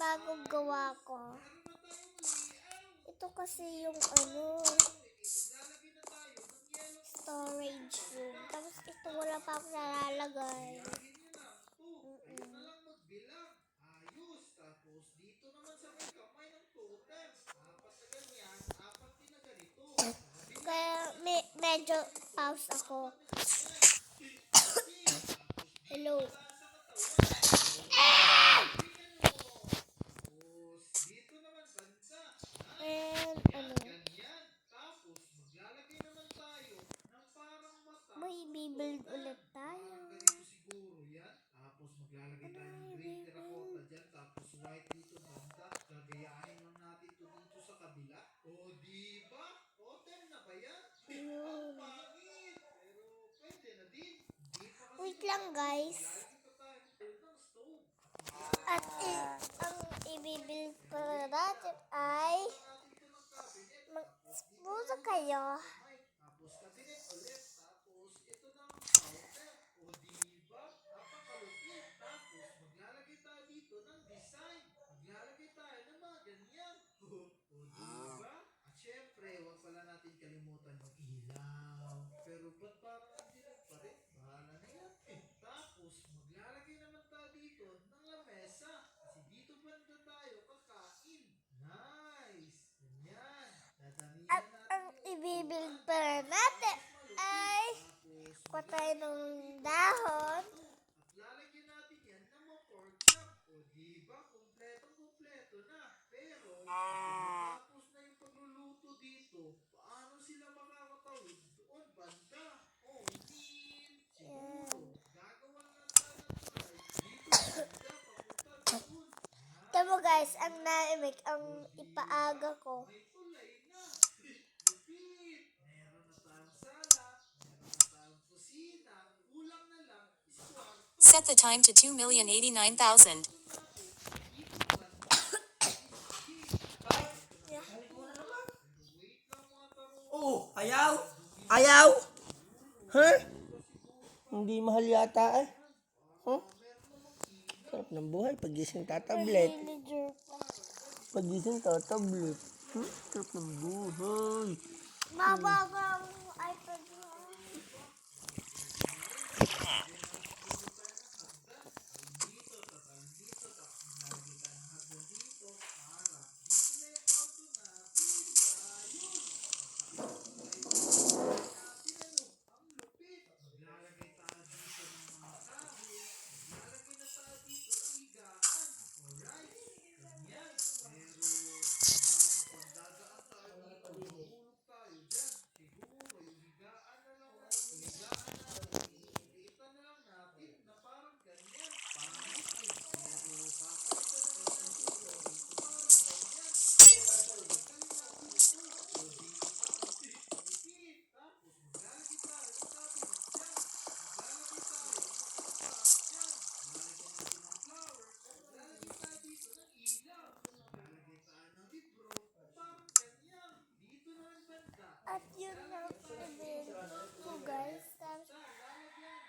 bagong gawa ko. Ito kasi yung storage room. Tapos ito wala pa akong nalalagay. Kaya medyo pause ako. Hello. And may build ulit tayo. Tapos maglalagay tayo ng green terracotta dyan. Tapos white dito banda. Gagayahin lang natin to dito sa kabila. O diba? Totem na ba yan? Ang pangit. Pero pwede na din. Wait lang guys. At ang i-build pa natin ay mag-spruce kayo. Tapos cabinet ulit. Tapos ito ng counter. O diba? Napakalupit. Tapos maglalagay tayo dito ng design. Maglalagay tayo ng mga ganyan. O diba? At syempre, wag pala natin kalimutan yung ilaw. Pero ba't parang nandiyan pa rin? Bahala na yan. Tapos maglalagay naman tayo dito ng lamesa. Kasi dito banda tayo kakain. Nice! Ganyan. Dadamihan At natin ang i-build pa natin ay patay ng dahon. at lalagyan natin yan ng mga pork chop. O diba? Kompleto na. Pero, tapos na yung pagluluto dito, paano sila makakatawid doon banda? O, siguro, gagawa lang tayo ng tulay dito banda, papunta doon. Tama guys, ang naimik, ang ipaaga ko. May tulay na. Lupit. Meron na tayong sala. Meron na tayong kusina. Kulang na lang is kwarto. Set the time to 2,089,000. Oh, ayaw? Ayaw? Huh? Hindi mahal yata eh. Huh? Sarap ng buhay. Pagising tatablet. Villager pa. Pagising tatablet. Sarap ng buhay. Mababa ang iPad mo. Maglalagay tayo dito ng mga kahoy. Maglalagay na tayo dito ng higaan. Alright. Ganyan. Pero, makakapagdadaan tayo dito. Mahulog tayo dyan. Siguro, yung higaan na lang natin. Higaan natin. Iliitan na lang natin na parang ganyan. Pangit eh. Pero, papalitan na lang natin ito. Parang ganyan. Pagkalin natin ito. O di, lupit. Tapos, maglalagay tayo ng cabinet dyan. Maglalagay tayo ng ice box dyan. Maglalagay natin ng flower. Maglalagay tayo dito ng ilaw. Maglalagay tayo ng libro. Parang ganyan. Dito naman banda. At yun lang i-build ko guys. Tapos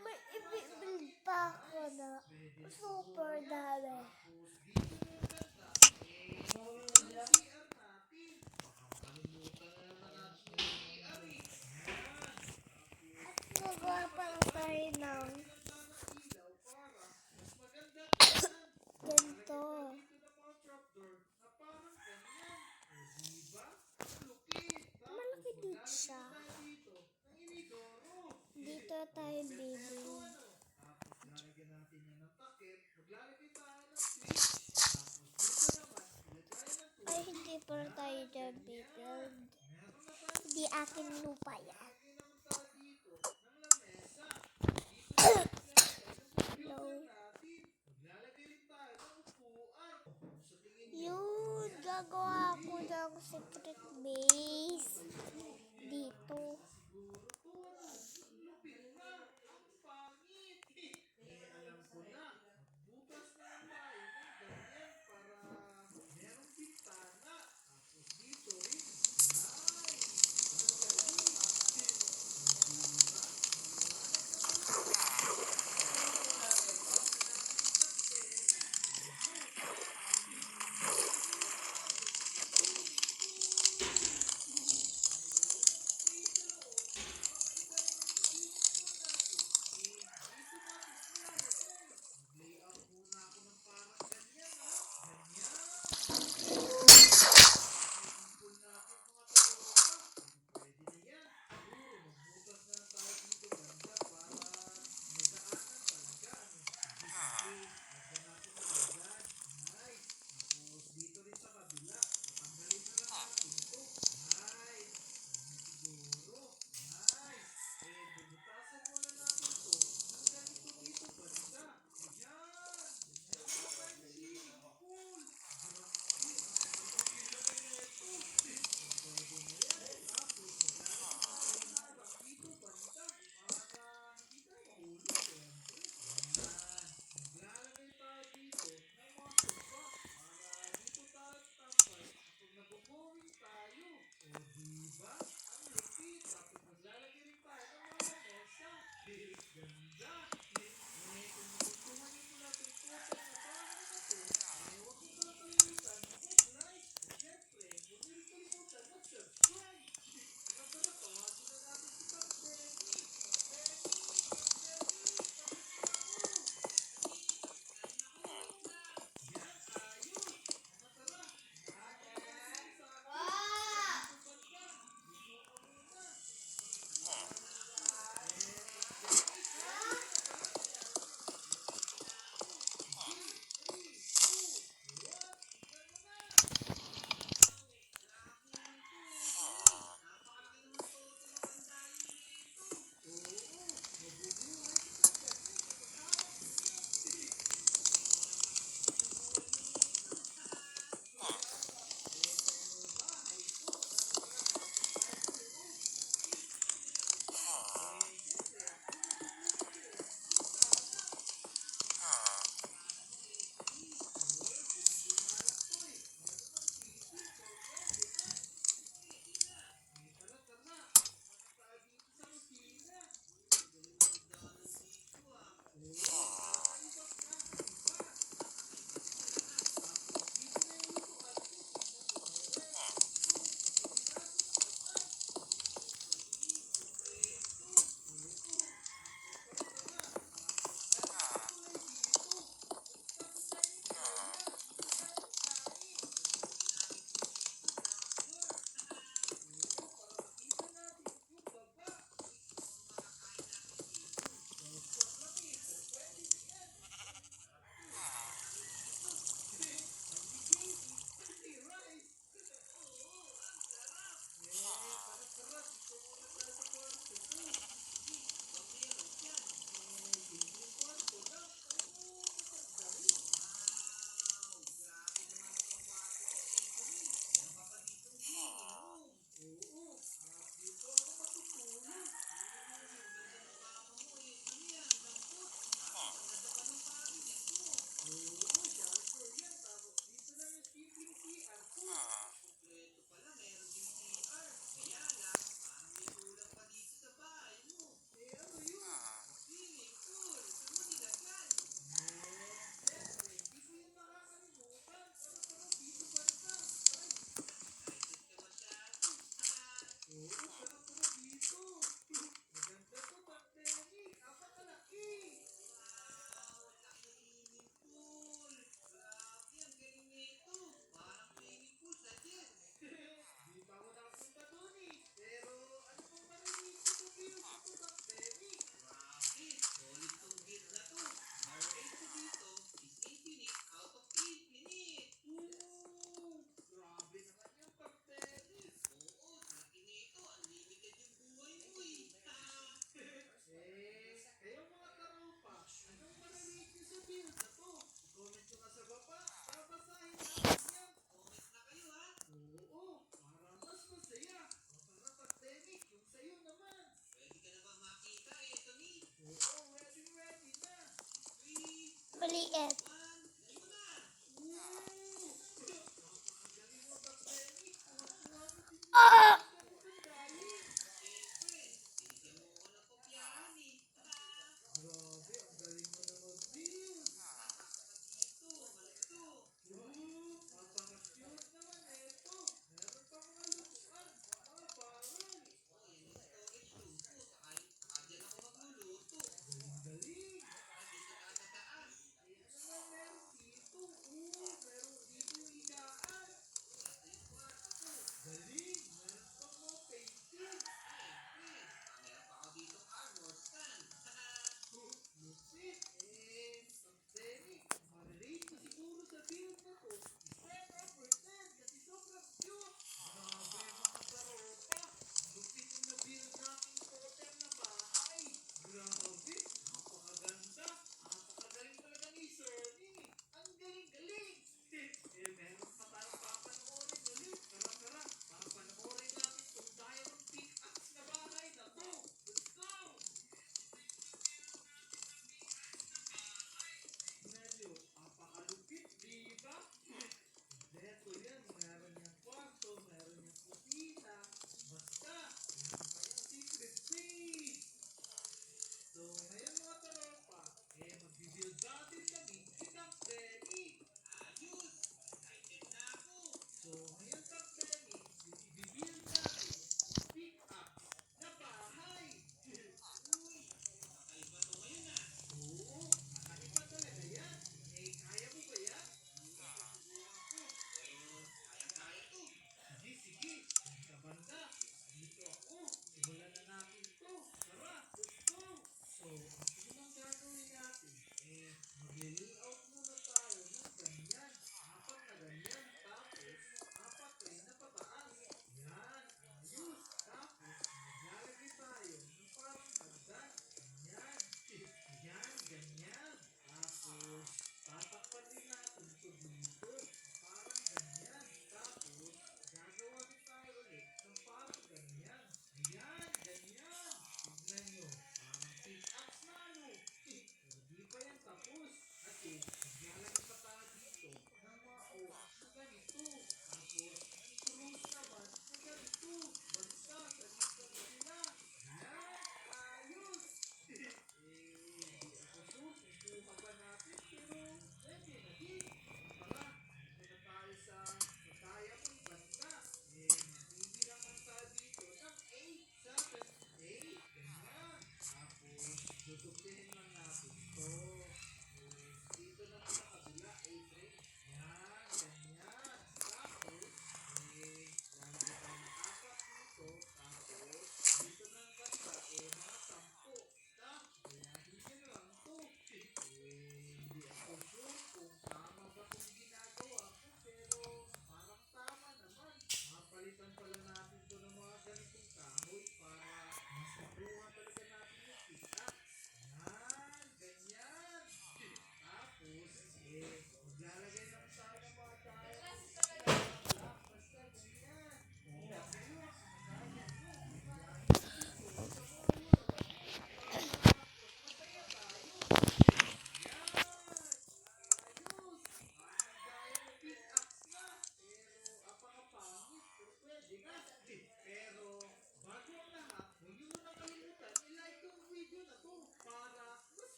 may i-build pa ako na super dami. Tapos dito naman banda. Yung CR natin. Baka makalimutan na naman natin yung CR eh. Yan. At nagawa pa lang tayo ng Ilaw para mas maganda tingnan. ganito. Dito na mga trapdoor na parang ganyan. O diba? Lupit. Tapos Malaki din maglalagay siya. tayo dito ng inidoro. Dito tayo Eto build. ano. Tapos lalagyan natin yan ng takip. Maglalagay tayo ng switch. Tapos dito naman, ilagay ng tubig. Ay, hindi pa tayo dyan build. Meron na tayo. Hindi akin lupa yan. Lagay naman tayo dito ng lamesa. Dito naman maglalagay ng computer natin. Maglalagay rin tayo ng upuan. Sa tingin niyo, Yun, gagawa ko ng secret base dito. siguro to ano, lupit na, ang pangit. Alam ko na, magbukas na lang tayo ng ganyan para merong bintana. Tapos dito rin, nice. Ang galing.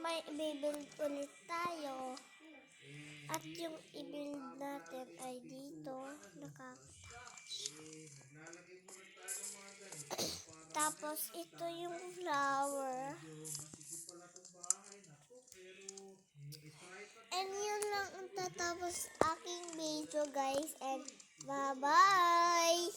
may i-build ulit tayo. At yung i-build natin ay dito. Tapos ito yung flower. And yun lang ang tatapos aking video guys. And bye-bye!